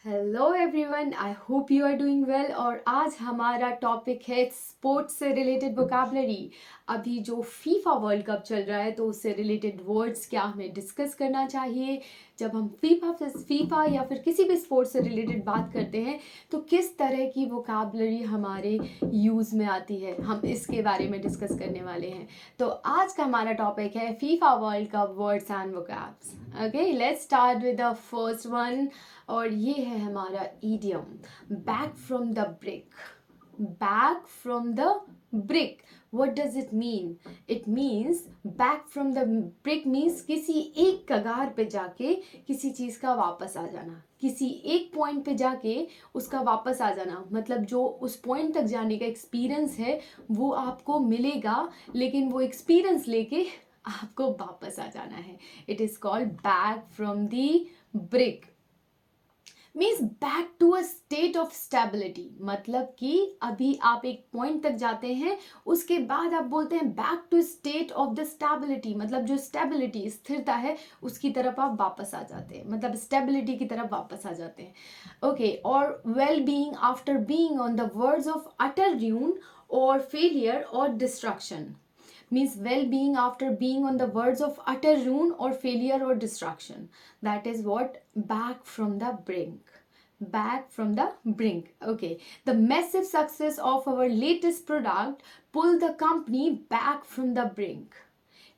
Hello everyone, I hope you are doing well. और आज हमारा टॉपिक है स्पोर्ट्स से रिलेटेड वोकैबुलरी। अभी जो फीफा वर्ल्ड कप चल रहा है तो उससे रिलेटेड वर्ड्स क्या हमें डिस्कस करना चाहिए। जब हम फीफा या फिर किसी भी स्पोर्ट्स से रिलेटेड बात करते हैं तो किस तरह की वोकैबुलरी हमारे यूज़ में आती है, हम इसके बारे में डिस्कस करने वाले हैं। तो आज का हमारा टॉपिक है FIFA world cup words and vocabs. Okay, let's start with the first one. और ये है हमारा idiom, back from the brick. Back from the brick, what does it mean? It means back from the brick means किसी एक कगार पे जाके किसी चीज़ का वापस आ जाना, किसी एक पॉइंट पे जाके उसका वापस आ जाना। मतलब जो उस पॉइंट तक जाने का एक्सपीरियंस है वो आपको मिलेगा, लेकिन वो एक्सपीरियंस लेके आपको वापस आ जाना है। It is called back from the brink. Means back to a state of stability. मतलब कि अभी आप एक पॉइंट तक जाते हैं, उसके बाद आप बोलते हैं back to state of the stability. मतलब जो स्टेबिलिटी, स्थिरता है, उसकी तरफ आप वापस आ जाते हैं, मतलब स्टेबिलिटी की तरफ वापस आ जाते हैं। ओके, और well being after being on the words of utter ruin और फेलियर और destruction. means well-being after being on the verge of utter ruin or failure or destruction. That is what back from the brink. Back from the brink. Okay, the massive success of our latest product pulled the company back from the brink.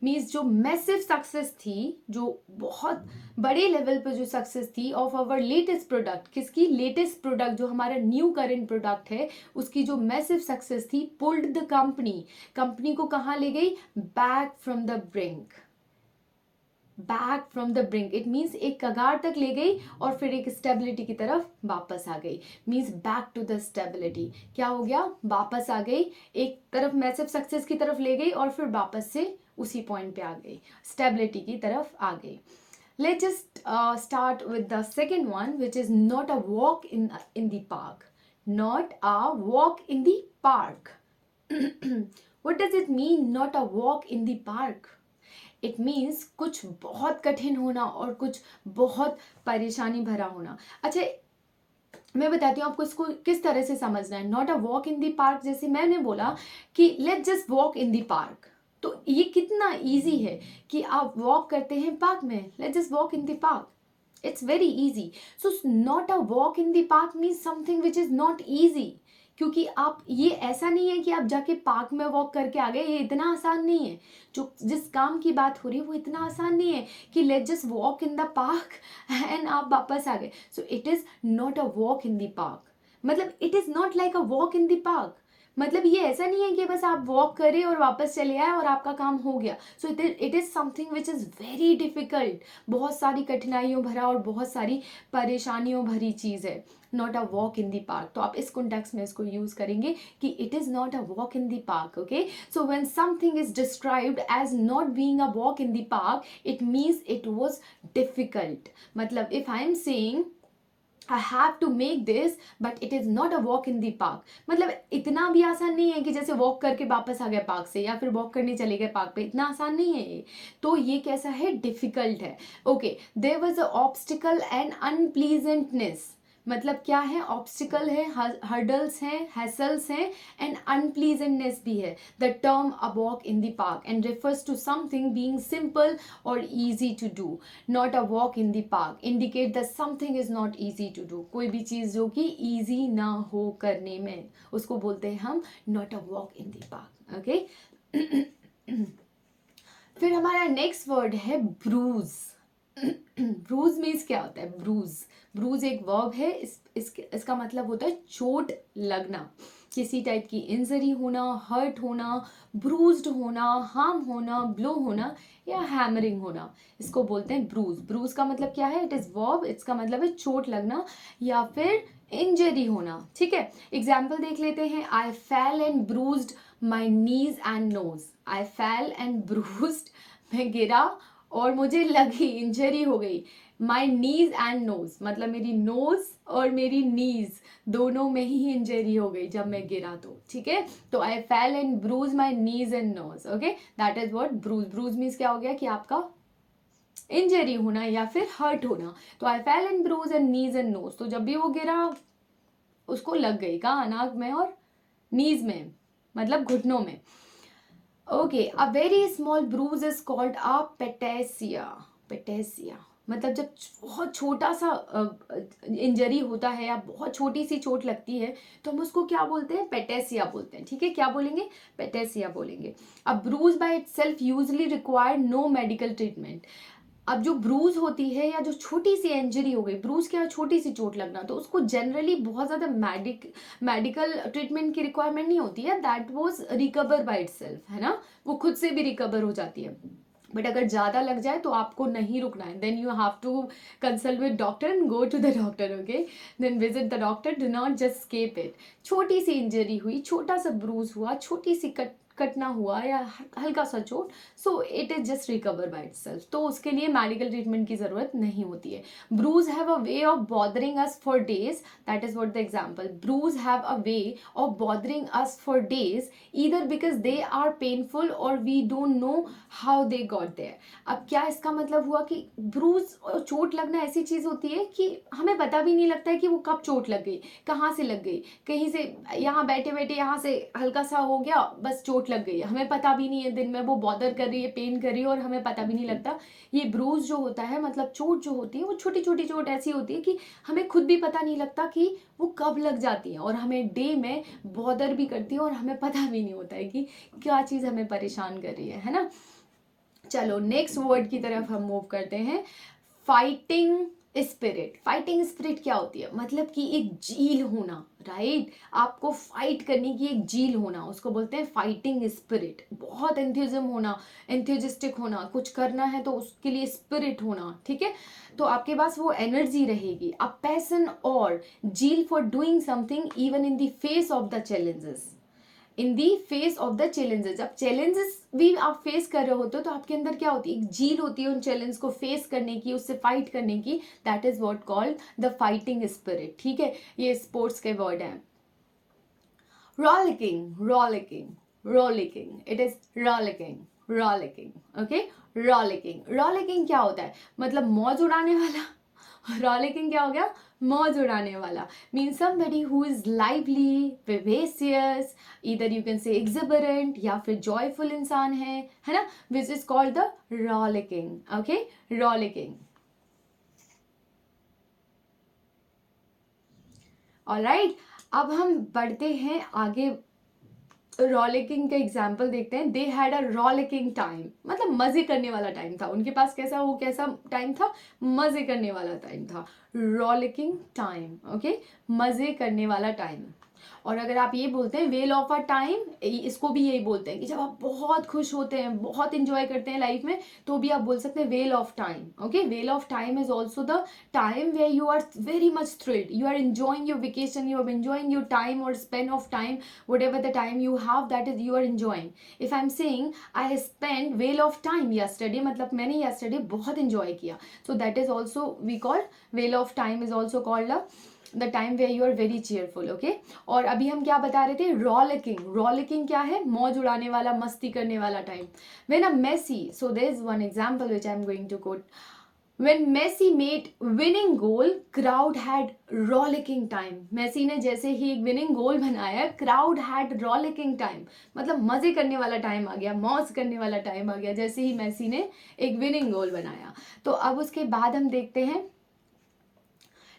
Means जो massive success थी, जो बहुत बड़े level पर जो success थी of our latest product, किसकी latest product, जो हमारा न्यू करेंट प्रोडक्ट है, उसकी जो मैसिव सक्सेस थी, पुल्ड द कंपनी को कहाँ ले गई? Back from the brink. Back from the brink it means एक कगार तक ले गई और फिर एक स्टेबिलिटी की तरफ वापस आ गई। Means back to the stability. क्या हो गया? वापस आ गई, एक तरफ मैसिव सक्सेस की तरफ ले गई और फिर वापस से उसी पॉइंट पे आ गई, स्टेबिलिटी की तरफ आ गई। Let's just start with the second one, which is not a walk in the park. Not a walk in the park. What does it mean, not a walk in the park? It means कुछ बहुत कठिन होना और कुछ बहुत परेशानी भरा होना। अच्छा, मैं बताती हूँ आपको इसको किस तरह से समझना है। Not a walk in the park, जैसे मैंने बोला कि let's just walk in the park, तो ये कितना इजी है कि आप वॉक करते हैं पार्क में। Let's just walk in the park, it's very easy. So not a walk in the park means something which is not easy. क्योंकि आप, ये ऐसा नहीं है कि आप जाके पार्क में वॉक करके आ गए, ये इतना आसान नहीं है। जो जिस काम की बात हो रही है वो इतना आसान नहीं है कि let just walk in the park and आप वापस आ गए। So it is not a walk in the park. मतलब it is not like a walk in the park. मतलब ये ऐसा नहीं है कि बस आप वॉक करें और वापस चले आए और आपका काम हो गया। सो it is something which is very difficult, बहुत सारी कठिनाइयों भरा और बहुत सारी परेशानियों भरी चीज़ है। Not a walk in the park, तो आप इस कॉन्टेक्स्ट में इसको यूज करेंगे कि it is not a walk in the park. Okay, so when something is described as not being a walk in the park, it means it was difficult. मतलब if I am saying I have to make this but it is not a walk in the park, मतलब इतना भी आसान नहीं है कि जैसे walk करके वापस आ गए पार्क से या फिर वॉक करने चले गए पार्क पे, इतना आसान नहीं है ये। तो ये कैसा है? डिफिकल्ट है। Okay, there was a obstacle and unpleasantness. मतलब क्या है? ऑब्स्टिकल है, हर्डल्स हैं, हैसल्स हैं एंड अनप्लीजेंटनेस भी है। The term a walk in the park and refers to something being simple और easy to do. Not a walk in the park indicate that something is not easy to do. कोई भी चीज़ जो कि easy ना हो करने में, उसको बोलते हैं हम not a walk in the park. Okay? फिर हमारा नेक्स्ट वर्ड है ब्रूज। ब्रूज मीन्स क्या होता है? ब्रूज एक वर्ब है। इसका मतलब होता है चोट लगना, किसी टाइप की इंजरी होना, हर्ट होना, ब्रूज्ड होना, हार्म होना, ब्लो होना या हैमरिंग होना, इसको बोलते हैं ब्रूज। ब्रूज का मतलब क्या है? इट इज वर्ब, इसका मतलब है चोट लगना या फिर इंजरी होना। ठीक है, एग्जाम्पल देख लेते हैं। I fell and bruised my knees and nose. I fell and bruised, मैं गिरा और मुझे लगी, इंजरी हो गई। माई नीज एंड नोज, मतलब मेरी नोज और मेरी नीज दोनों में ही इंजरी हो गई जब मैं गिरा तो। ठीक है, तो I fell and bruise my knees and nose. Okay, that is what bruise. Bruise means क्या हो गया कि आपका इंजरी होना या फिर हर्ट होना। तो I fell and bruise and knees and nose, तो जब भी वो गिरा उसको लग गई कहाँ, नाक में और नीज में, मतलब घुटनों में। Okay, a very small bruise is called a petechia. Petechia मतलब जब बहुत छोटा सा इंजरी होता है या बहुत छोटी सी चोट लगती है तो हम उसको क्या बोलते हैं, पेटेसिया बोलते हैं। ठीक है, क्या बोलेंगे, पेटेसिया बोलेंगे। अब bruise by itself usually require no medical treatment. अब जो ब्रूज होती है या जो छोटी सी इंजरी हो गई, ब्रूज क्या, छोटी सी चोट लगना, तो उसको जनरली बहुत ज़्यादा मेडिकल ट्रीटमेंट की रिक्वायरमेंट नहीं होती है, that was recover by itself, है ना, वो खुद से भी रिकवर हो जाती है। बट अगर ज़्यादा लग जाए तो आपको नहीं रुकना है, then you have to consult with doctor and go to the doctor, okay, then visit the doctor, do not just escape इट। छोटी सी इंजरी हुई, छोटा सा ब्रूज हुआ, छोटी सी कटना हुआ या हल्का सा चोट, so it is just recover by itself, तो उसके लिए मेडिकल ट्रीटमेंट की ज़रूरत नहीं होती है। Bruise have a way of bothering us for days, that is what the example, bruise have a way of bothering us for days either because they are painful or we don't know how they got there। अब क्या इसका मतलब हुआ कि Bruges और चोट लगना ऐसी चीज होती है कि हमें पता भी नहीं लगता है कि वो कब चोट लग गई, कहाँ से लग गई, कहीं से यहाँ बैठे बैठे यहाँ से हल्का सा हो गया, बस चोट लग गई, हमें पता भी नहीं है, दिन में वो बॉदर कर रही है, पेन कर रही है और हमें पता भी नहीं लगता। ये ब्रूज जो होता है, मतलब चोट जो होती है, वो छोटी छोटी चोट ऐसी होती है कि हमें खुद भी पता नहीं लगता कि वो कब लग जाती है और हमें डे में बॉदर भी करती है और हमें पता भी नहीं होता है कि क्या चीज़ हमें परेशान कर रही है ना। चलो नेक्स्ट वर्ड की तरफ हम मूव करते हैं, फाइटिंग स्पिरिट। फाइटिंग स्पिरिट क्या होती है, मतलब कि एक जील होना, राइट, आपको फाइट करने की एक जील होना, उसको बोलते हैं फाइटिंग स्पिरिट। बहुत एंथुजिज्म होना, एंथुजिस्टिक होना, कुछ करना है तो उसके लिए स्पिरिट होना, ठीक है, तो आपके पास वो एनर्जी रहेगी। अ पैशन और zeal for doing something even in the face of the challenges, in the face of the challenges. अब चैलेंजेस भी आप फेस कर रहे होते हो तो आपके अंदर क्या होती है, एक जील होती है उन चैलेंज को फेस करने की, उससे फाइट करने की, that is what called the fighting spirit. ठीक है, ये स्पोर्ट्स के वर्ड हैं। rollicking, rollicking, rollicking, it is rollicking, rollicking, okay, rollicking, rollicking क्या होता है, मतलब मौज उड़ाने वाला। rollicking क्या हो गया, मौज उड़ाने वाला, means somebody who is lively, vivacious, either you can say exuberant या फिर joyful इंसान है ना, which is called the rollicking, okay, rollicking। Alright, अब हम बढ़ते हैं आगे, रॉलिकिंग का एग्जाम्पल देखते हैं। दे हैड अ रॉलिकिंग टाइम, मतलब मजे करने वाला टाइम था उनके पास, कैसा, वो कैसा टाइम था, मजे करने वाला टाइम था, रॉलिकिंग टाइम, ओके, मजे करने वाला टाइम। और अगर आप ये बोलते हैं वेल ऑफ अ टाइम, इसको भी यही बोलते हैं कि जब आप बहुत खुश होते हैं, बहुत इंजॉय करते हैं लाइफ में, तो भी आप बोल सकते हैं well of time, okay. Well of time is also the time where you are very much thrilled, you are enjoying your vacation, you are enjoying your time or span of time, whatever the time you have, that is you are enjoying। if I'm saying I spent whale of time yesterday, मतलब मैंने yesterday बहुत enjoy किया, so that is also we call whale of time is also called a the time where you are very cheerful, okay. और अभी हम क्या बता रहे थे, रॉलिकिंग, रॉलिकिंग क्या है, मौज उड़ाने वाला, मस्ती करने वाला time. When a Messi, so there is one example which I am going to quote, When Messi made winning goal, crowd had rollicking time। Messi ने जैसे ही एक विनिंग गोल बनाया, crowd had rollicking time, मतलब मजे करने वाला टाइम आ गया, मौज करने वाला टाइम आ गया जैसे ही मेसी ने एक विनिंग गोल बनाया। तो अब उसके बाद हम देखते हैं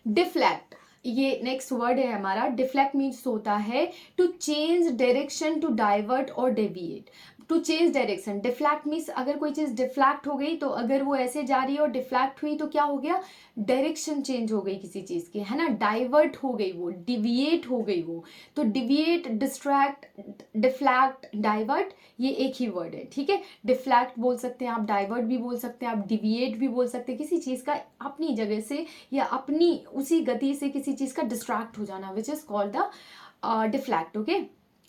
डिफ्लेक्ट। ये नेक्स्ट वर्ड है हमारा। डिफ्लेक्ट मीन्स होता है to change direction, to divert और deviate, to change direction. Deflect means अगर कोई चीज़ डिफ्लेक्ट हो गई, तो अगर वो ऐसे जा रही है और डिफ्लेक्ट हुई तो क्या हो गया, डायरेक्शन चेंज हो गई किसी चीज़ की, है ना, डाइवर्ट हो गई वो, डिविएट हो गई वो। तो डिविएट, डिस्ट्रैक्ट, डिफ्लेक्ट, डाइवर्ट, ये एक ही वर्ड है, ठीक है। डिफ्लेक्ट बोल सकते हैं आप, डाइवर्ट भी बोल सकते हैं आप, डिविएट भी बोल सकते हैं, किसी चीज़ का अपनी जगह से या अपनी उसी गति से किसी चीज़ का डिस्ट्रैक्ट हो जाना, which is called the deflect, okay,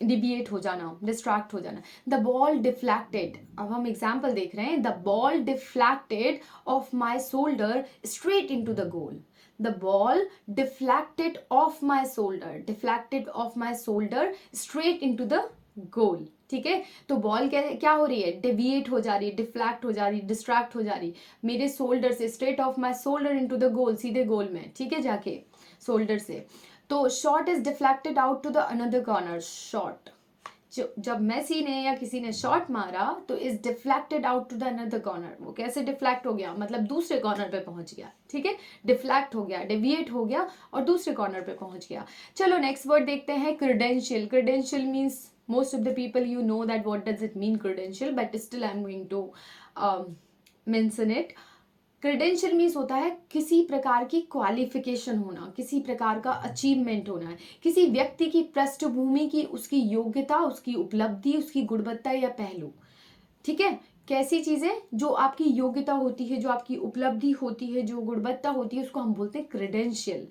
deviate हो जाना, डिस्ट्रैक्ट हो जाना। द बॉल डिफ्लेक्टेड, अब हम एग्जाम्पल देख रहे हैं, the ball deflected off my shoulder straight in to the goal. The ball deflected off my shoulder, deflected off my shoulder straight into the गोल। ठीक है, तो बॉल क्या क्या हो रही है, डेविएट हो जा रही है, डिफ्लैक्ट हो जा रही है, डिस्ट्रैक्ट हो जा रही, मेरे शोल्डर से, straight off my shoulder into the goal, सीधे गोल में, ठीक है, जाके शोल्डर से। तो shot is deflected out to the another corner. Shot, जब मेसी ने या किसी ने शॉट मारा तो is deflected out to the another corner. वो कैसे डिफ्लेक्ट हो गया, मतलब दूसरे कॉर्नर पे पहुंच गया। ठीक है, डिफ्लेक्ट हो गया, डेविएट हो गया और दूसरे कॉर्नर पे पहुंच गया। चलो नेक्स्ट वर्ड देखते हैं, credential. Credential means most of the people you know that what does it mean credential, but still I'm going to mention it. Credential means होता है किसी प्रकार की क्वालिफिकेशन होना, किसी प्रकार का अचीवमेंट होना है, किसी व्यक्ति की पृष्ठभूमि की, उसकी योग्यता, उसकी उपलब्धि, उसकी गुणवत्ता या पहलू। ठीक है, कैसी चीजें, जो आपकी योग्यता होती है, जो आपकी उपलब्धि होती है, जो गुणवत्ता होती है, उसको हम बोलते हैं क्रेडेंशियल।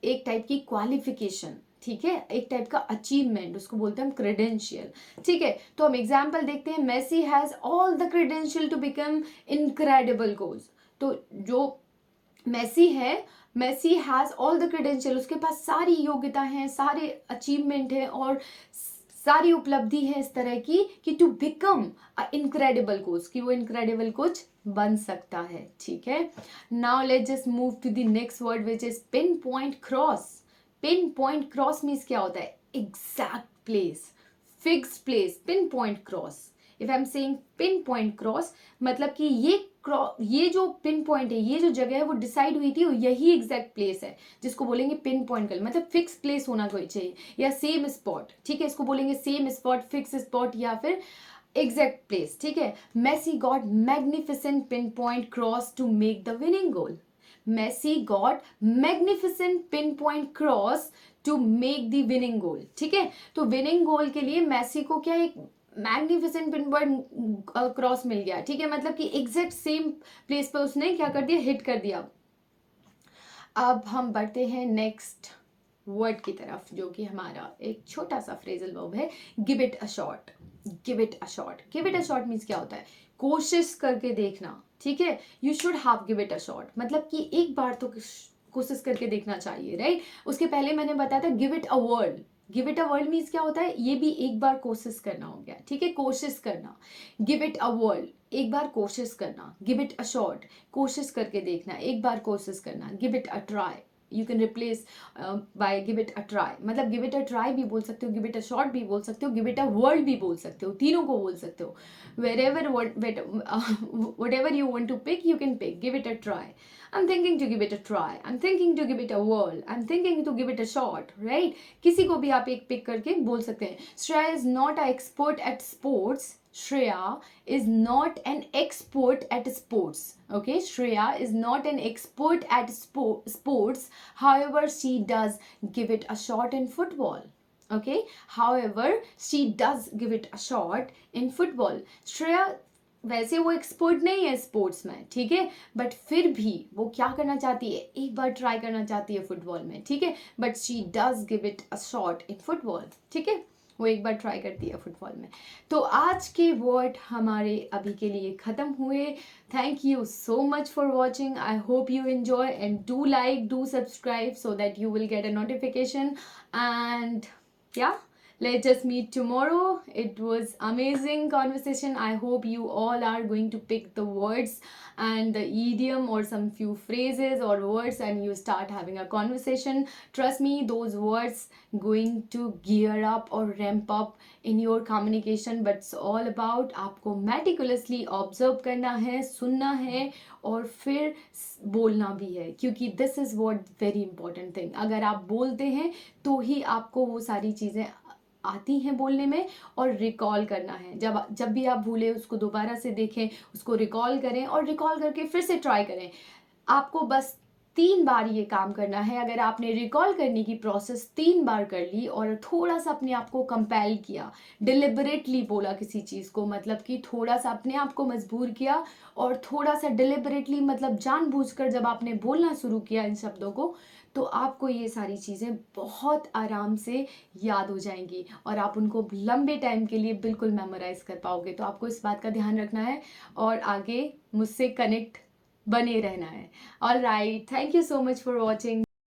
एक टाइप की क्वालिफिकेशन, ठीक है, एक टाइप का अचीवमेंट, उसको बोलते हैं हम क्रेडेंशियल। ठीक है, तो हम एग्जाम्पल देखते हैं, Messi has all the credential to become incredible goals. तो जो मेसी है, Messi has all the credential, उसके पास सारी योग्यता है, सारे अचीवमेंट है और सारी उपलब्धि है इस तरह की कि टू बिकम इनक्रेडिबल कोच, कि वो इनक्रेडिबल कोच बन सकता है। ठीक है, now let's just move to the next word which is pinpoint cross. Pinpoint cross means क्या होता है, exact place, fixed place, pinpoint cross. If I am saying pinpoint cross, मतलब कि ये जो pin point है, ये जो जगह है वो डिसाइड हुई थी, यही एग्जैक्ट प्लेस है, जिसको बोलेंगे पिन पॉइंट कर, मतलब फिक्स प्लेस होना कोई चाहिए या सेम स्पॉट। ठीक है, इसको बोलेंगे सेम स्पॉट, फिक्स स्पॉट या फिर एग्जैक्ट प्लेस। ठीक है, Messi got magnificent pinpoint cross to make the winning goal. Messi got magnificent pinpoint cross to make the winning goal. ठीक है, तो विनिंग गोल के लिए मेसी को क्या एक मैग्निफिसेंट पिन पॉइंट क्रॉस मिल गया। ठीक है, मतलब कि एग्जैक्ट सेम प्लेस पर उसने क्या कर दिया, हिट कर दिया। अब हम बढ़ते हैं नेक्स्ट वर्ड की तरफ, जो कि हमारा एक छोटा सा फ्रेजल वर्ब है, give it a shot. Give it a shot, give it a shot means क्या होता है, कोशिश करके देखना। ठीक है, you should have give it a shot, मतलब कि एक बार तो कोशिश करके देखना चाहिए, राइट। उसके पहले मैंने बताया था give it a world. Give it a world means क्या होता है, ये भी एक बार कोशिश करना हो गया। ठीक है, कोशिश करना, गिव इट अ वर्ल्ड, एक बार कोशिश करना, गिव इट अ शॉट, कोशिश करके देखना, एक बार कोशिश करना, give it a try. You can replace by give it a try, मतलब गिव इट अ ट्राई भी बोल सकते हो, गिव इट अ शॉट भी बोल सकते हो, गिव इट अ वर्ल्ड भी बोल सकते हो, तीनों को बोल सकते हो। Wherever whatever you want to pick, you can pick. Give it a try. I'm thinking to give it a try. I'm thinking to give it a whirl. I'm thinking to give it a shot. Right? किसी को भी आप एक pick करके बोल सकते हैं. Shreya is not an expert at sports. Shreya is not an expert at sports. Okay? Shreya is not an expert at sports. However, she does give it a shot in football. Okay, however she does give it a shot in football. Shreya वैसे वो expert नहीं है sports में, ठीक है, but फिर भी वो क्या करना चाहती है, एक बार ट्राई करना चाहती है फुटबॉल में। ठीक है, but she does give it a shot in football. ठीक है, वो एक बार ट्राई करती है फुटबॉल में। तो आज के वर्ड हमारे अभी के लिए ख़त्म हुए। Thank you so much for watching. I hope you enjoy and do like, do subscribe so that you will get a notification. And yeah, let's just meet tomorrow. It was amazing conversation. I hope you all are going to pick the words and the idiom or some few phrases or words and you start having a conversation. Trust me, those words going to gear up or ramp up in your communication. But it's all about आपको meticulously observe करना है, सुनना है और फिर बोलना भी है, क्योंकि this is what very important thing. अगर आप बोलते हैं तो ही आपको वो सारी चीज़ें आती हैं बोलने में, और रिकॉल करना है। जब भी आप भूले उसको दोबारा से देखें, उसको रिकॉल करें और रिकॉल करके फिर से ट्राई करें। आपको बस 3 बार ये काम करना है। अगर आपने रिकॉल करने की प्रोसेस 3 बार कर ली और थोड़ा सा अपने आप को कंपेल किया, डिलिबरेटली बोला किसी चीज़ को, मतलब कि थोड़ा सा अपने आप को मजबूर किया और थोड़ा सा डिलिबरेटली, मतलब जानबूझकर जब आपने बोलना शुरू किया इन शब्दों को, तो आपको ये सारी चीज़ें बहुत आराम से याद हो जाएंगी और आप उनको लंबे टाइम के लिए बिल्कुल मेमोराइज कर पाओगे। तो आपको इस बात का ध्यान रखना है और आगे मुझसे कनेक्ट बने रहना है। All right, thank you so much for watching.